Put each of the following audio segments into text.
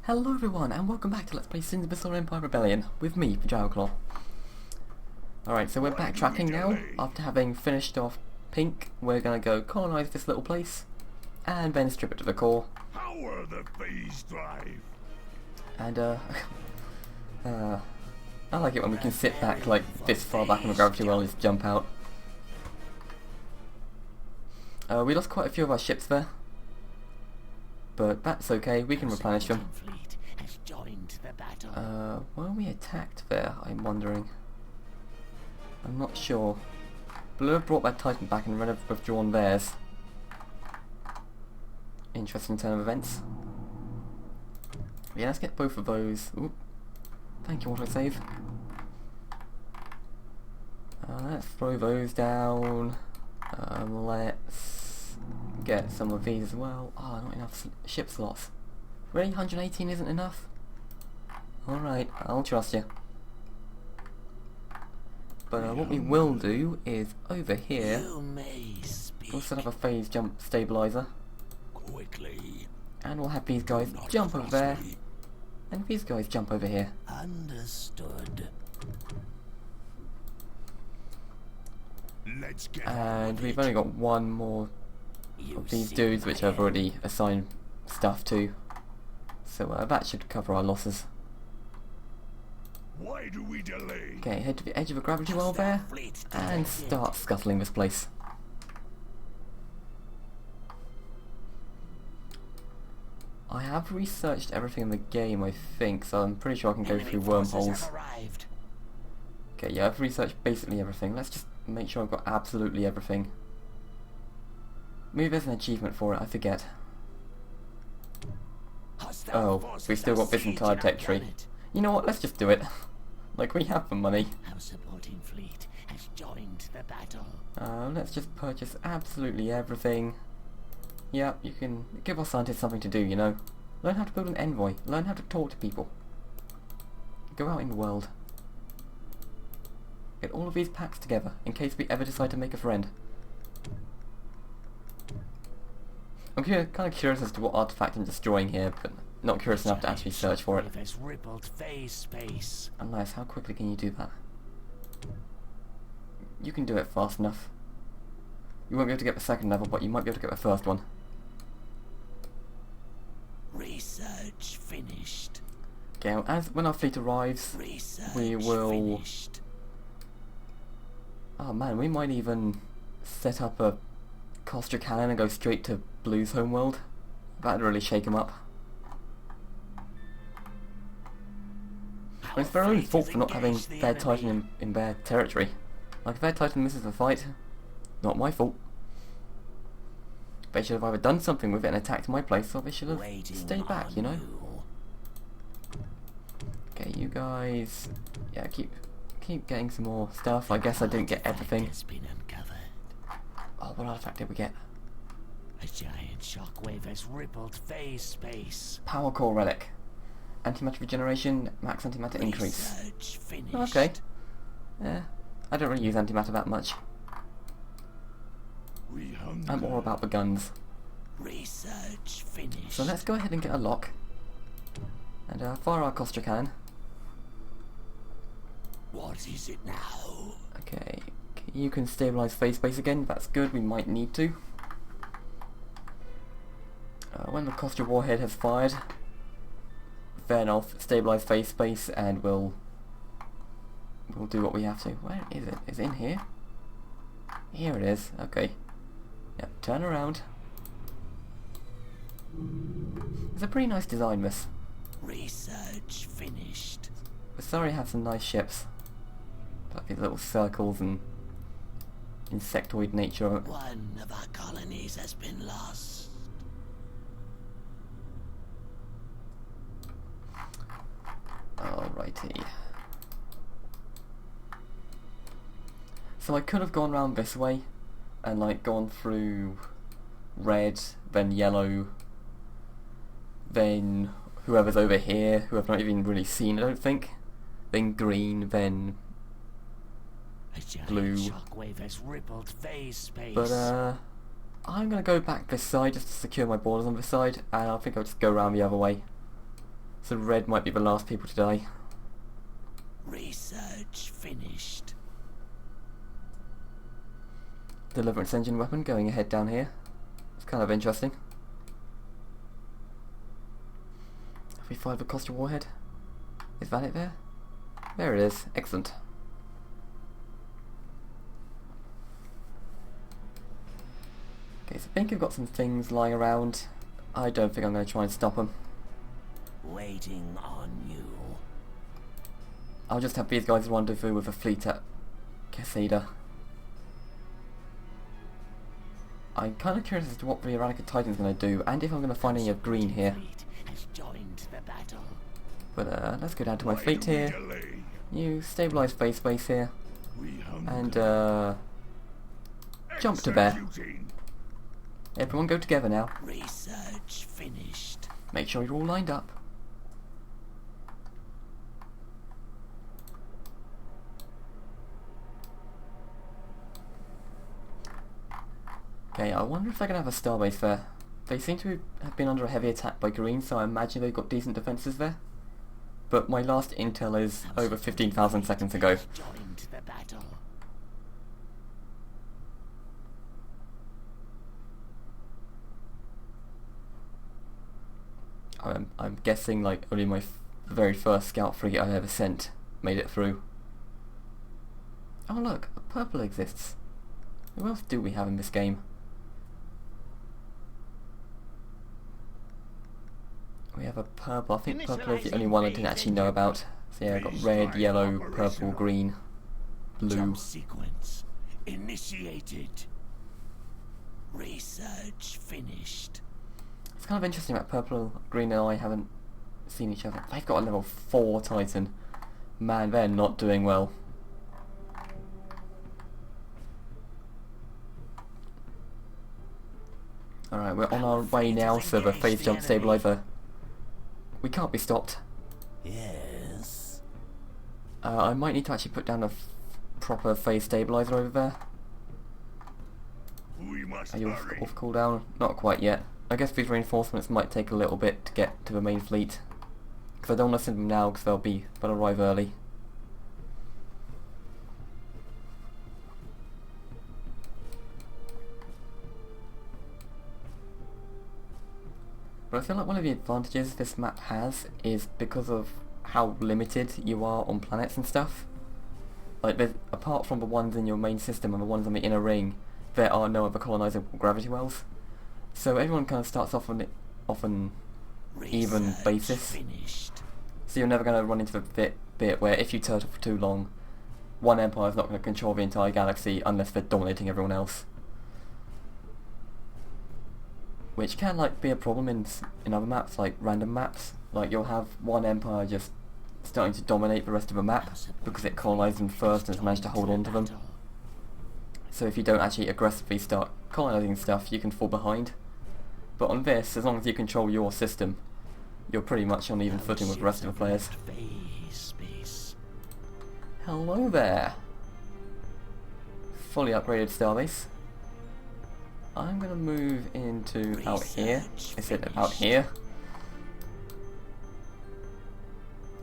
Hello everyone, and welcome back to Let's Play Sins of the Solar Empire Rebellion, with me, TheDragoclaw. Alright, so we're backtracking now. After having finished off Pink, we're gonna go colonise this little place, and then strip it to the core. How are the phase drive? And, I like it when we can sit back, like, this far back in the gravity well and just jump out. We lost quite a few of our ships there, but that's okay, we can replenish them. Were we attacked there, I'm wondering? I'm not sure. Blue have brought their Titan back and Red have withdrawn theirs. Interesting turn of events. Yeah, let's get both of those. Oop. Thank you, autosave. Let's throw those down. Let's get some of these as well. Oh, not enough ship slots. Really? 118 isn't enough? Alright, I'll trust you. But what we will do is, over here, we'll set up a phase jump stabilizer. And we'll have these guys jump over there, and these guys jump over here. Understood. Let's get And we've only got one more of these dudes, which I've already assigned stuff to. So that should cover our losses. Why do we delay? Okay, head to the edge of the gravity well there, and start scuttling this place. I have researched everything in the game, I think, so I'm pretty sure I can go through wormholes. Okay, yeah, I've researched basically everything. Let's just make sure I've got absolutely everything. Maybe there's an achievement for it, I forget. Oh, we've still got this entire tech tree. You know what, let's just do it. Like, we have the money. Our supporting fleet has joined the battle. Let's just purchase absolutely everything. Yeah, you can give our scientists something to do, you know. Learn how to build an envoy. Learn how to talk to people. Go out in the world. Get all of these packs together, in case we ever decide to make a friend. I'm kind of curious as to what artifact I'm destroying here, but not curious enough to actually search for it. Unless, how quickly can you do that? You can do it fast enough. You won't be able to get the second level, but you might be able to get the first one. Research finished. Okay, well, when our fleet arrives, we will... Finished. Oh man, we might even set up a Costa cannon and go straight to Blue's homeworld. That'd really shake him up. Well, it's their own fault for not having their Titan in their territory. Like, if their Titan misses the fight, not my fault. They should have either done something with it and attacked my place, or they should have stayed back, you know? Okay, you guys... Yeah, keep getting some more stuff. I guess I didn't get everything. Oh, what artifact did we get? A giant shockwave has rippled phase space. Power core relic. Antimatter regeneration, max antimatter increase. Research finished. Okay. Yeah, I don't really use antimatter that much. We hunger. I'm all about the guns. Research finished. So let's go ahead and get a lock. And fire our Costa cannon. What is it now? Okay, you can stabilise phase space again, that's good, we might need to. When the Costa warhead has fired, then I'll stabilise phase space and we'll do what we have to. Where is it? Is it in here? Here it is, okay. Yep, turn around. It's a pretty nice design, this. Research finished. We're sorry to have some nice ships. Like these little circles and insectoid nature. One of our colonies has been lost. Alrighty. So I could have gone round this way and like gone through red, then yellow, then whoever's over here, who I've not even really seen, I don't think, then green, then blue. Shockwave has rippled phase space. But I'm gonna go back this side just to secure my borders on this side, and I think I'll just go around the other way. So red might be the last people to die. Research finished. Deliverance engine weapon going ahead down here. It's kind of interesting. Have we fired the cluster warhead? Is that it there? There it is. Excellent. Okay, so I think I've got some things lying around. I don't think I'm going to try and stop them. Waiting on you. I'll just have these guys rendezvous with a fleet at Casada. I'm kind of curious as to what the Eradicated Titan's going to do, and if I'm going to find any of green here. Has joined the battle. But let's go down to my Why fleet do we here. delay? You stabilise base here, We hunger. and jump to bear. Executing. Everyone go together now. Research finished. Make sure you're all lined up. Okay, I wonder if they're going to have a starbase there. They seem to have been under a heavy attack by green, so I imagine they've got decent defences there. But my last intel is over 15,000 seconds ago. Joined the battle. I'm guessing like only my very first scout frigate I ever sent made it through. Oh look, a purple exists. Who else do we have in this game? We have a purple. I think purple is the only one I didn't actually know about. So yeah, I've got red, yellow, purple, green, blue. Jump sequence initiated. Research finished. It's kind of interesting that purple, green and I haven't seen each other. They've got a level 4 Titan. Man, they're not doing well. Alright, we're on our way now, so the phase jump stabilizer. We can't be stopped. Yes. I might need to actually put down a proper phase stabilizer over there. We must Are you hurry. off cooldown? Not quite yet. I guess these reinforcements might take a little bit to get to the main fleet. Because I don't want to send them now because they'll arrive early. But I feel like one of the advantages this map has is because of how limited you are on planets and stuff. Like, apart from the ones in your main system and the ones on the inner ring, there are no other colonizable gravity wells. So everyone kind of starts off on an even Research basis. finished. So you're never going to run into the bit where if you turtle for too long, one empire is not going to control the entire galaxy unless they're dominating everyone else. Which can like be a problem in other maps, like random maps. Like you'll have one empire just starting to dominate the rest of the map because it colonized them first and has managed to hold on to them. So if you don't actually aggressively start colonizing stuff, you can fall behind. But on this, as long as you control your system, you're pretty much on even footing with the rest of the players. Phase space. Hello there! Fully upgraded starbase. I'm gonna move into out here. Is it out here?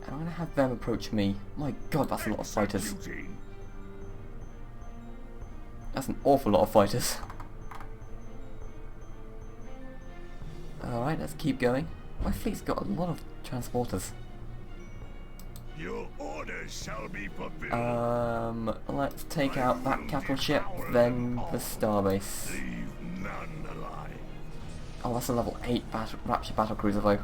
And I'm gonna have them approach me. My god, that's a lot of fighters. Executing. That's an awful lot of fighters. Alright, let's keep going. My fleet's got a lot of transporters. Your orders shall be fulfilled. Let's take out that capital ship, then the starbase. Leave none alive. Oh, that's a level 8 Rapture battlecruiser though.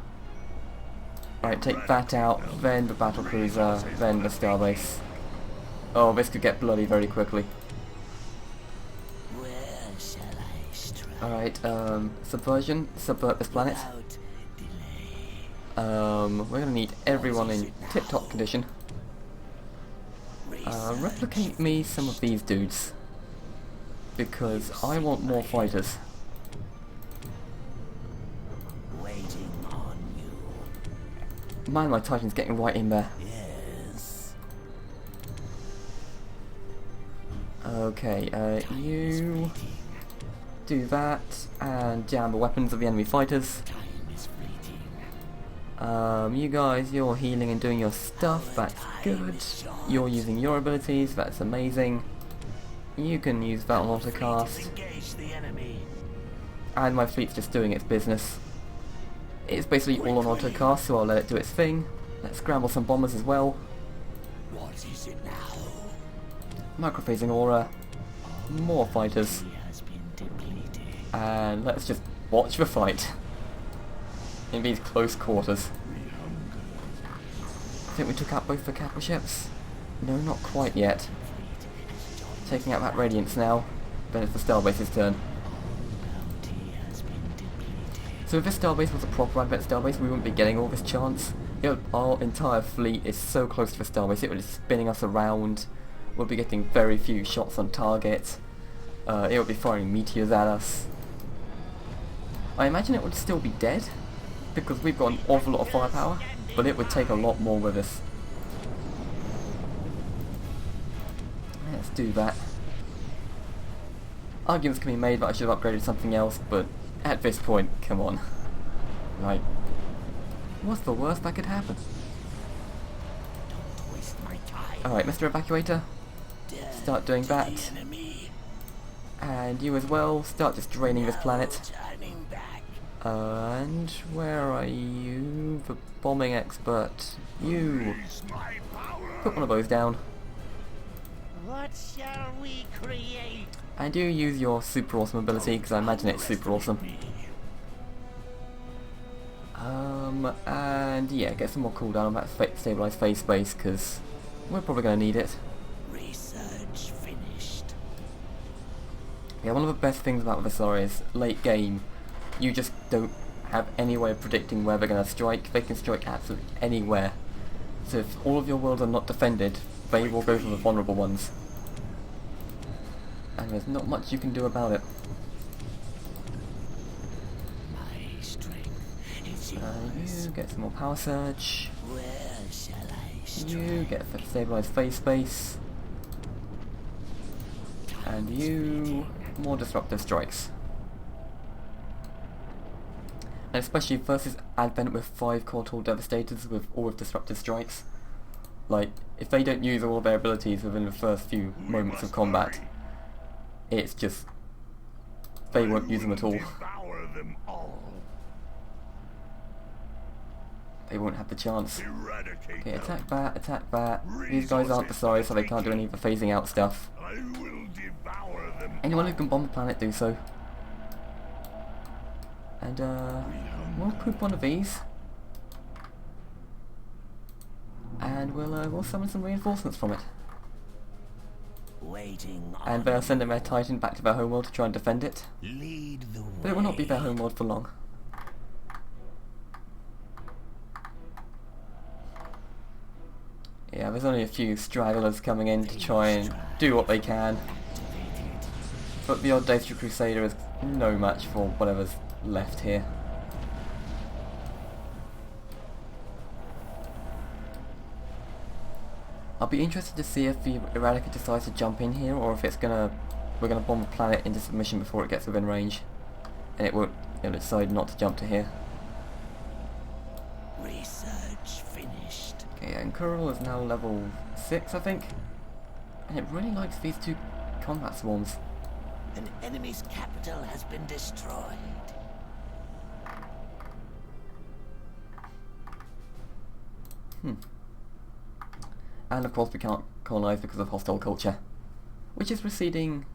Alright, take that out, then the battlecruiser, then the starbase. Oh, this could get bloody very quickly. Where shall I strike? Alright, subversion, subvert this planet. Without delay. We're gonna need everyone in tip-top condition. Replicate me some of these dudes. Because I want more fighters. Waiting on you. Man, my Titan's getting right in there. Yes. Okay, you do that, and jam the weapons of the enemy fighters. Time is fleeting. You guys, you're healing and doing your stuff, that's good. You're using your abilities, that's amazing. You can use that on autocast. And my fleet's just doing its business. It's basically all on autocast, so I'll let it do its thing. Let's scramble some bombers as well. What is it now? Microphasing aura. More fighters. Has been depleted. And let's just watch the fight. In these close quarters. I think we took out both the capital ships. No, not quite yet. Taking out that Radiance now. Then it's the Starbase's turn. Bounty has been depleted. So if this Starbase was a proper advent Starbase, we wouldn't be getting all this chance. Our entire fleet is so close to the Starbase, it would be spinning us around. We'll be getting very few shots on target. It would be firing meteors at us. I imagine it would still be dead, because we've got an awful lot of firepower, but it would take a lot more with us. Let's do that. Arguments can be made that I should have upgraded something else, but at this point, come on. Right. What's the worst that could happen? Don't waste my time. Alright, Mr. Evacuator, start doing To that. the enemy. And you as well, start just draining this planet. Turning back. And where are you? The bombing expert. You! Is my power. Put one of those down. What shall we create? And you use your super awesome ability, because I imagine it's super awesome. And yeah, get some more cooldown on that stabilized phase space, because we're probably going to need it. Research finished. Yeah, one of the best things about Visara is, late game, you just don't have any way of predicting where they're going to strike. They can strike absolutely anywhere. So if all of your worlds are not defended, they will go for the vulnerable ones. And there's not much you can do about it. My strength is You yours. get some more power surge. Where shall I strike? You get stabilized phase space. And you more disruptive strikes. And especially versus Advent with 5 core tool devastators with all with disruptive strikes. Like, if they don't use all of their abilities within the first few moments of combat, it's just they won't use them at all. Devour them all. They won't have the chance. Eradicate Okay, them. attack that, attack that. These guys aren't Visari, so they can't do any of the phasing out stuff. I will devour them. Anyone who can bomb the planet, do so. And we'll coop one of these. And we'll summon some reinforcements from it. Waiting And they'll send their Titan back to their homeworld to try and defend it. lead the way. But it will not be their homeworld for long. Yeah, there's only a few stragglers coming in to try and do what they can. But the Audacious Crusader is no match for whatever's left here. I'll be interested to see if the Eradica decides to jump in here, or if we're gonna bomb the planet into submission before it gets within range, and it'll decide not to jump to here. Research finished. Okay, and Kuril is now level 6, I think, and it really likes these 2 combat swarms. An enemy's capital has been destroyed. And of course we can't colonize because of hostile culture, which is receding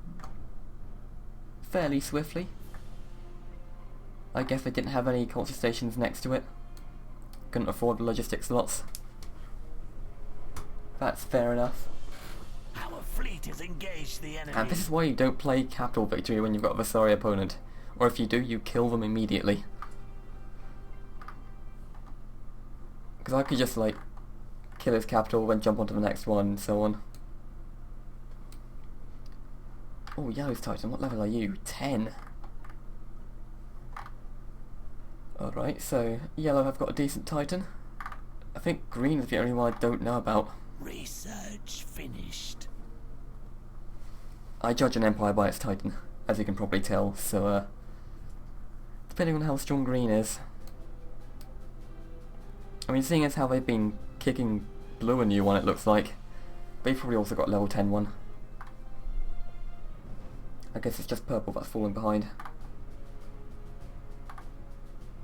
fairly swiftly. I guess they didn't have any culture stations next to it. Couldn't afford the logistics slots. That's fair enough. Our fleet has engaged the enemy. And this is why you don't play Capital Victory when you've got a Visari opponent. Or if you do, you kill them immediately. Because I could just like kill his capital, then jump onto the next one, and so on. Oh, Yellow's Titan, what level are you? 10. Alright, so Yellow have got a decent Titan. I think Green is the only one I don't know about. Research finished. I judge an Empire by its Titan, as you can probably tell, so depending on how strong Green is. I mean, seeing as how they've been kicking blue a new one, it looks like. They've probably also got level 10 one. I guess it's just purple that's falling behind.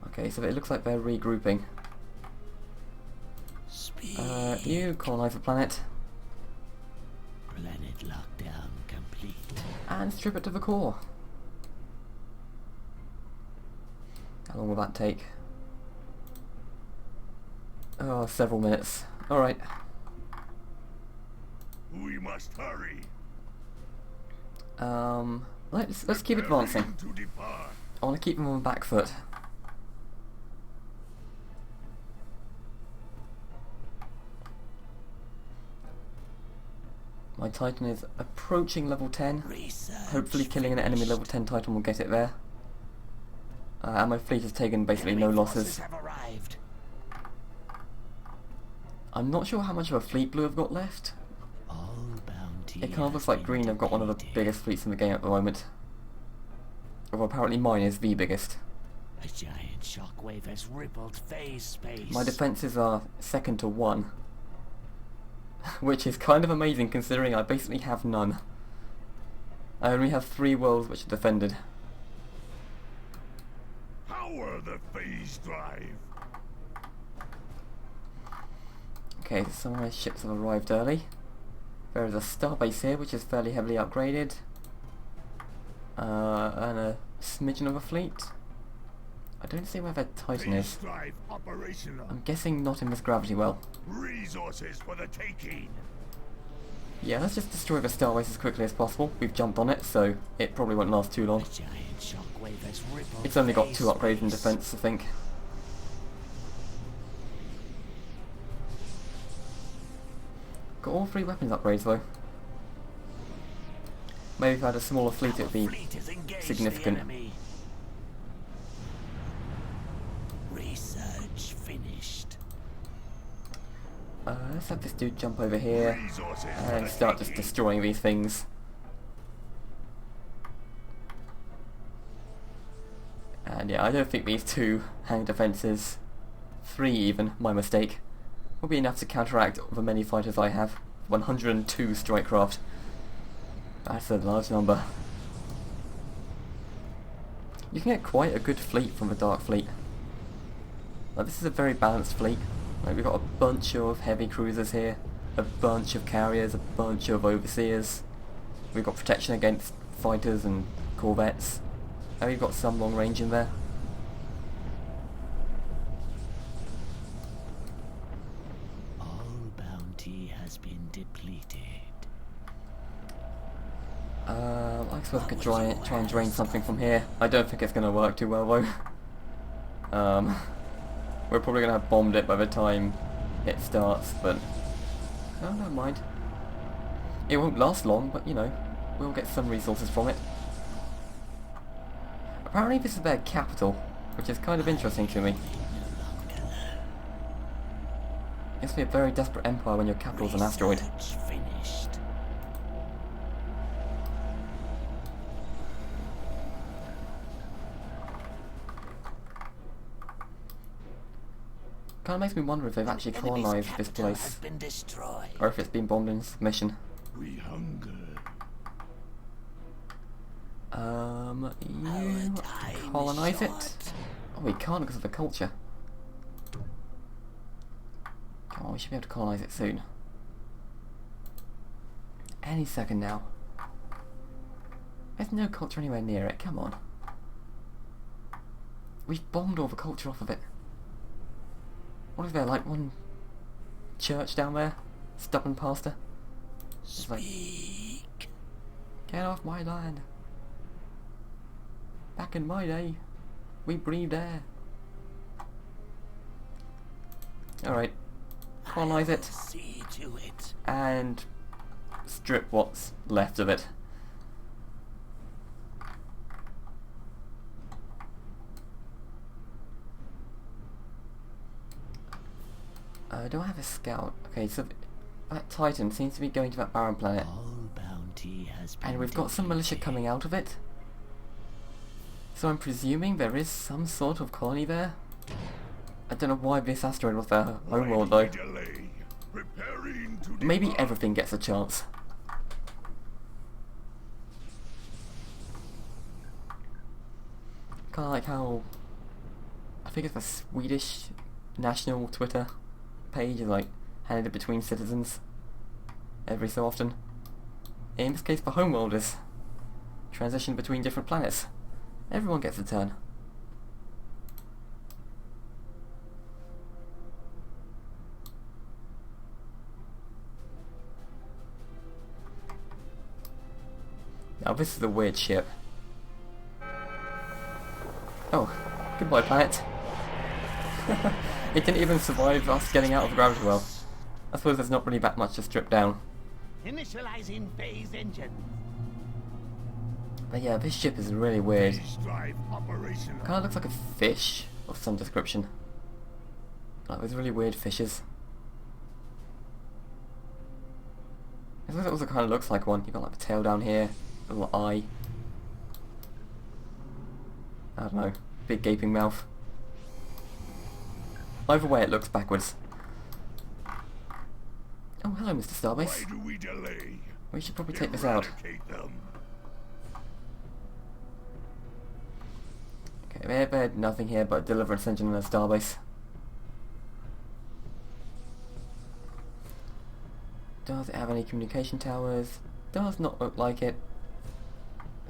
Okay, so it looks like they're regrouping. You colonize the planet. Planet lockdown complete. And strip it to the core. How long will that take? Oh, several minutes. Alright. We must hurry. Let's keep advancing. To depart. I want to keep them on the back foot. My Titan is approaching level 10. Hopefully killing an enemy level 10 Titan will get it there. And my fleet has taken basically no losses. I'm not sure how much of a fleet blue I've got left. It kind of looks like green have got one of the biggest fleets in the game at the moment. Although apparently mine is the biggest. A giant shockwave has rippled phase space. My defences are second to 1. Which is kind of amazing considering I basically have none. I only have 3 worlds which are defended. Power the phase drive. Okay, so some of my ships have arrived early. There is a starbase here which is fairly heavily upgraded. And a smidgen of a fleet. I don't see where their Titan Phase is. drive operational. I'm guessing not in this gravity well. Resources for the taking. Yeah, let's just destroy the starbase as quickly as possible. We've jumped on it, so it probably won't last too long. A giant shockwave has rippled It's only got phase 2 upgrades in space. defense, I think. Got all 3 weapons upgrades though. Maybe if I had a smaller fleet it would be Fleet has engaged significant. the enemy. Research finished. Let's have this dude jump over here Resources and for the start just taking. destroying these things. And yeah, I don't think these 2 hang defences, 3 even, my mistake, will be enough to counteract the many fighters I have. 102 strike craft. That's a large number. You can get quite a good fleet from the Dark Fleet. Like, this is a very balanced fleet. Like, we've got a bunch of heavy cruisers here, a bunch of carriers, a bunch of overseers. We've got protection against fighters and corvettes. And we've got some long range in there. All bounty has been depleted. I suppose I could try and drain something from here. I don't think it's going to work too well though. We're probably going to have bombed it by the time it starts, but no, never mind. It won't last long, but you know, we'll get some resources from it. Apparently this is their capital, which is kind of interesting to me. It must be a very desperate empire when your capital's an asteroid. Research finished. Kind of makes me wonder if they've actually Enemy's colonised this capital has place, been destroyed. or if it's been bombed in submission. We hunger. You time colonise is it? short. Oh, we can't because of the culture. Come on, we should be able to colonise it soon. Any second now. There's no culture anywhere near it, come on. We've bombed all the culture off of it. What is there, like one church down there? Stubborn pastor? It's like, Speak. get off my land. Back in my day, we breathed air. Alright, colonise it See to it. and strip what's left of it. Do I have a scout? Okay, so that Titan seems to be going to that barren planet. All bounty has been And we've got some militia coming out of it. So I'm presuming there is some sort of colony there. I don't know why this asteroid was their Why homeworld do we though. delay? Preparing to Maybe depart. everything gets a chance. Kind of like how I think it's the Swedish national Twitter page is like handed it between citizens every so often. In this case, for homeworlders, transition between different planets. Everyone gets a turn. Now this is a weird ship. Oh, goodbye planet. It didn't even survive us getting out of the gravity well. I suppose there's not really that much to strip down. Initializing phase engine. But yeah, this ship is really weird. Phase drive operational. Kinda looks like a fish of some description. Like with really weird fishes. I suppose it also kinda looks like one. You've got like the tail down here, a little eye. I don't know, big gaping mouth. Either way it looks backwards. Oh hello Mr. Starbase. Why do we delay? We should probably take this out. Eradicate them. Okay, they're nothing here but a deliverance engine and a starbase. Does it have any communication towers? Does not look like it.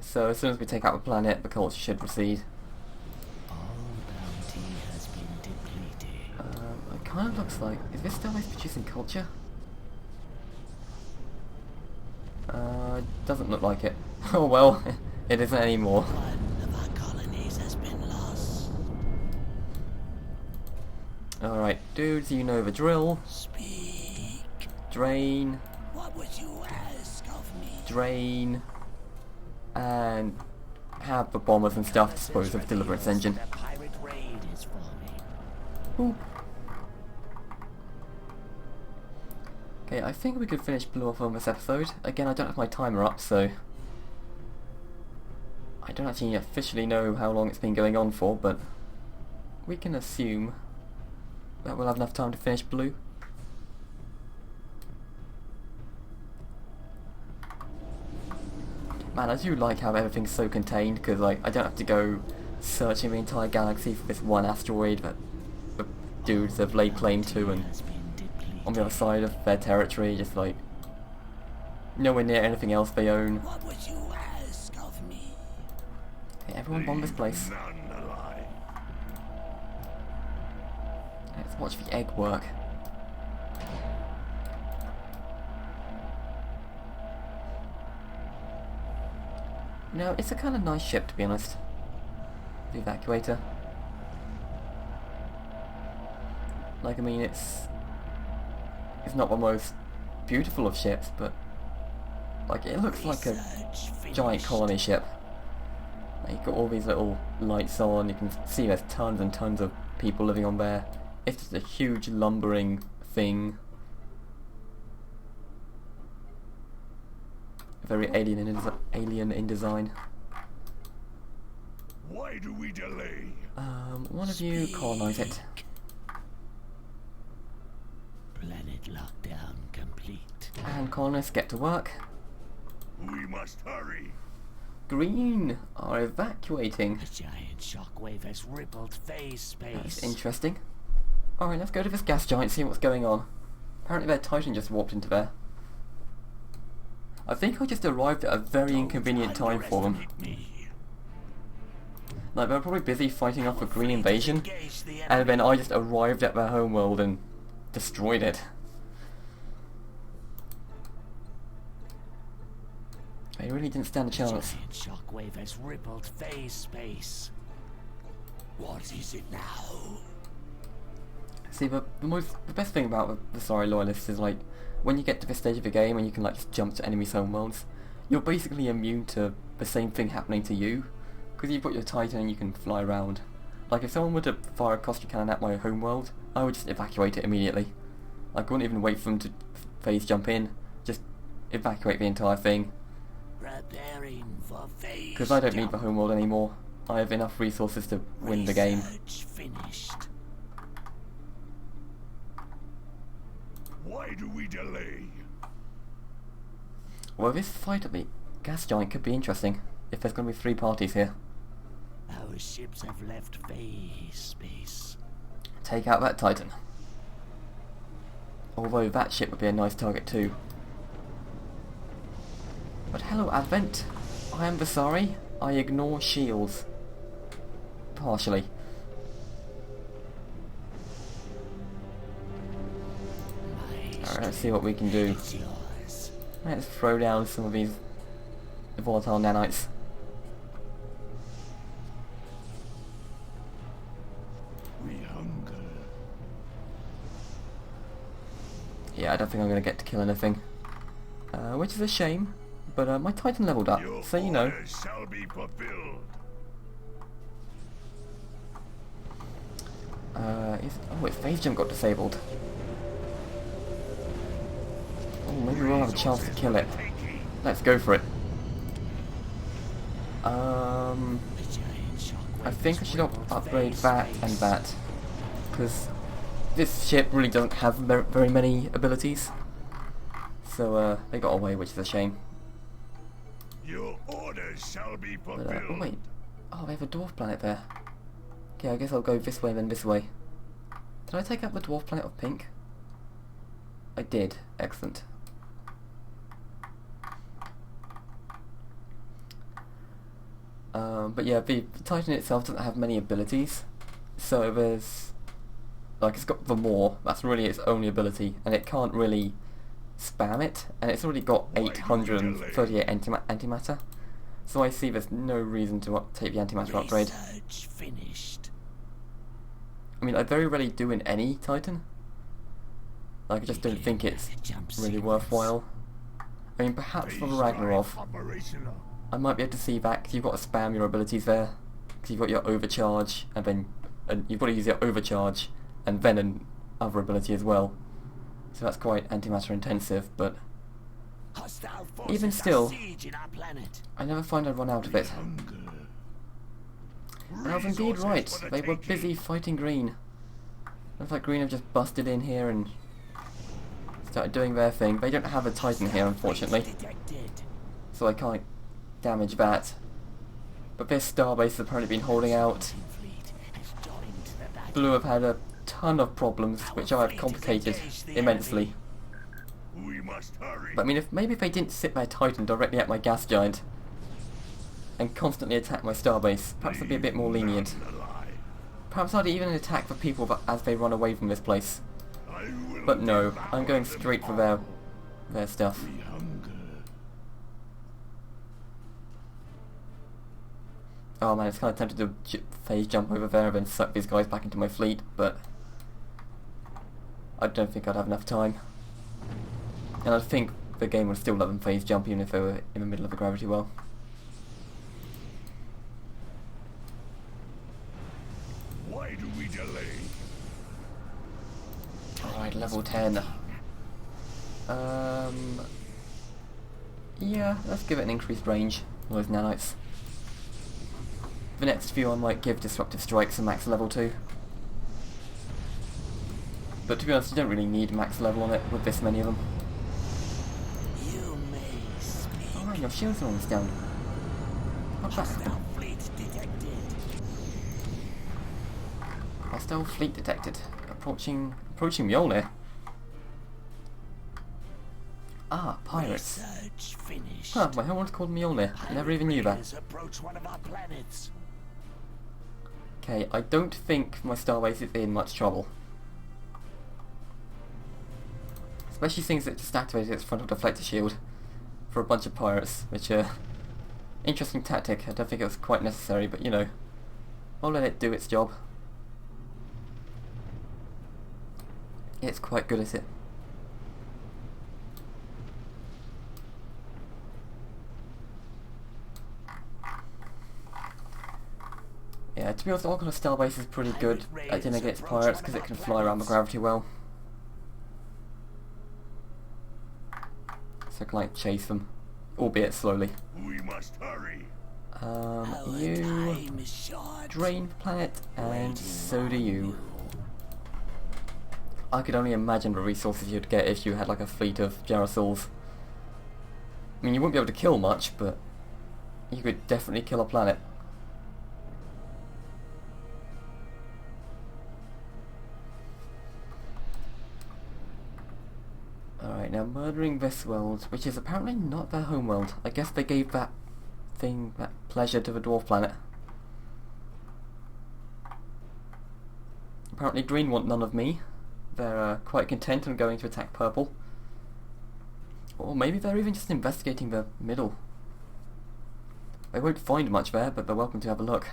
So as soon as we take out the planet, the culture should recede. All bounty has been depleted. It kind of looks like... Is this starbase producing culture? Doesn't look like it. Oh well, it isn't anymore. One of our colonies has been lost. Alright, dudes, you know the drill. Speak. Drain, What would you ask of me? drain, and have the bombers and stuff dispose of the deliverance engine. The pirate raid is forming. Ooh. Okay, I think we could finish Blue off on this episode. Again, I don't have my timer up, so I don't actually officially know how long it's been going on for, but we can assume that we'll have enough time to finish Blue. Man, I do like how everything's so contained, because like I don't have to go searching the entire galaxy for this one asteroid that the dudes have laid claim to, and Has been depleted. on the other side of their territory, just like nowhere near anything else they own. What would you ask of me? Okay, everyone bomb this place. None alive. Let's watch the egg work. No, it's a kind of nice ship to be honest. The evacuator. Like, I mean, it's not the most beautiful of ships, but like it looks like a Research giant finished. colony ship. Like, you've got all these little lights on. You can see there's tons and tons of people living on there. It's just a huge lumbering thing. Very alien in design. Why do we delay? One of you colonize it. Planet lockdown complete. And colonists get to work. We must hurry. Green are evacuating. A giant shockwave has rippled phase That's space. interesting. Alright, let's go to this gas giant, see what's going on. Apparently their Titan just warped into there. I think I just arrived at a very inconvenient time for them. Underestimate me. Like, they were probably busy fighting off a green Afraid to invasion, engage the and enemy. then I just arrived at their homeworld and destroyed it. They really didn't stand a chance. Giant shockwave has rippled phase space. What is it now? See, the best thing about the Sorry Loyalists is, like, when you get to this stage of the game and you can, like, just jump to enemies' homeworlds, you're basically immune to the same thing happening to you, because you've got your Titan and you can fly around. Like, if someone were to fire a cluster cannon at my homeworld, I would just evacuate it immediately. Like, I wouldn't even wait for them to phase jump in, just evacuate the entire thing, Preparing for phase because I don't need the jump. homeworld anymore. I have enough resources to win the game. Research finished. Why do we delay? Well, this fight at the gas giant could be interesting, if there's going to be 3 parties here. Our ships have left phase space. Take out that Titan. Although that ship would be a nice target too. But hello Advent, I am Vasari. I ignore shields. Partially. Alright, let's see what we can do. It's yours. Let's throw down some of these volatile nanites. We hunger. Yeah, I don't think I'm going to get to kill anything. Which is a shame, but my Titan leveled up, Your so you know. orders shall be fulfilled. Oh, its phase jump got disabled. Oh, maybe we'll have a chance to kill it. Let's go for it. The giant shockwave I think I has should rippled upgrade phase that space. and that, because this ship really doesn't have very many abilities. So they got away, which is a shame. Your orders shall be But, fulfilled. oh wait, oh they have a dwarf planet there. Okay, I guess I'll go this way and then this way. Did I take out the dwarf planet of pink? I did. Excellent. But yeah, the Titan itself doesn't have many abilities. So there's... like, it's got the Maw, that's really its only ability, and it can't really spam it, and it's already got Why do we 838 antimatter. So I see there's no reason to take the antimatter upgrade. Research finished. I mean, I very rarely do in any Titan. Like, I just don't think it's Jump really sequence. worthwhile. I mean, perhaps for the Phase Ragnarok, 5 operational. I might be able to see that, because you've got to spam your abilities there. Because you've got your overcharge, and then you've got to use your overcharge, and then another ability as well. So that's quite antimatter intensive, but Hostile forces even are still, sieging our planet. I never find I'd run out of it. Hunger. And I was indeed Resources right, for the they were taking. busy fighting Green. Looks like Green have just busted in here and started doing their thing. They don't have a Titan here, unfortunately, Detected. so I can't damage that. But this starbase has apparently been holding out. Fleet has joined the battle. Blue have had a ton of problems, which I have complicated immensely. We must hurry. But I mean, maybe if they didn't sit their Titan directly at my gas giant and constantly attack my starbase, perhaps I'd be a bit more lenient. None alive. Perhaps I'd even attack the people as they run away from this place. I will But no, devour I'm going them straight for all. their stuff. We hunger. Oh man, it's kind of tempted to phase jump over there and then suck these guys back into my fleet, but I don't think I'd have enough time. And I think the game would still let them phase jump even if they were in the middle of a gravity well. Why do we delay? Alright, level 10. Yeah, let's give it an increased range, all those nanites. The next few I might give Disruptive Strikes a max level 2. But to be honest, you don't really need max level on it with this many of them. You may speak. Alright, your shields are almost down. How'd that happen? Hostile fleet detected. Hostile fleet detected. Approaching Mjolnir. Ah, pirates. Research finished. Huh, my home one's called Mjolnir. Never even knew that. Raiders approach one of our planets. Okay, I don't think my starbase is in much trouble. Especially things that just activated its frontal deflector shield for a bunch of pirates, which interesting tactic. I don't think it was quite necessary, but you know, I'll let it do its job. It's quite good at it. Yeah, to be honest, Orc on a starbase is pretty good at dealing against pirates because it can fly around the gravity well. So I can like chase them, albeit slowly. We must hurry. You Time is short. drain the planet, and so do you. I could only imagine the resources you'd get if you had like a fleet of Gyrosaurs. I mean, you wouldn't be able to kill much, but you could definitely kill a planet. Alright, now murdering this world, which is apparently not their homeworld. I guess they gave that thing, that pleasure to the dwarf planet. Apparently green want none of me. They're quite content on going to attack purple. Or maybe they're even just investigating the middle. They won't find much there, but they're welcome to have a look.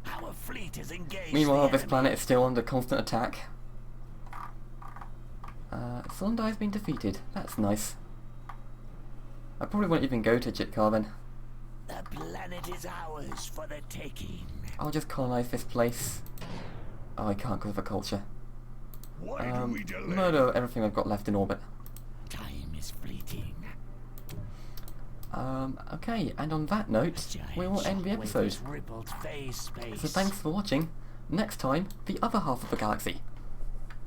Our fleet is engaged. Meanwhile, this planet is still under constant attack. Sondai has been defeated. That's nice. I probably won't even go to Jitkar then. The planet is ours for the taking. I'll just colonise this place. Oh, I can't because of the culture. Why do we delay? Murder everything I've got left in orbit. Time is fleeting. Okay, and on that note, we will end the episode. Rippled phase space. So thanks for watching. Next time, the other half of the galaxy.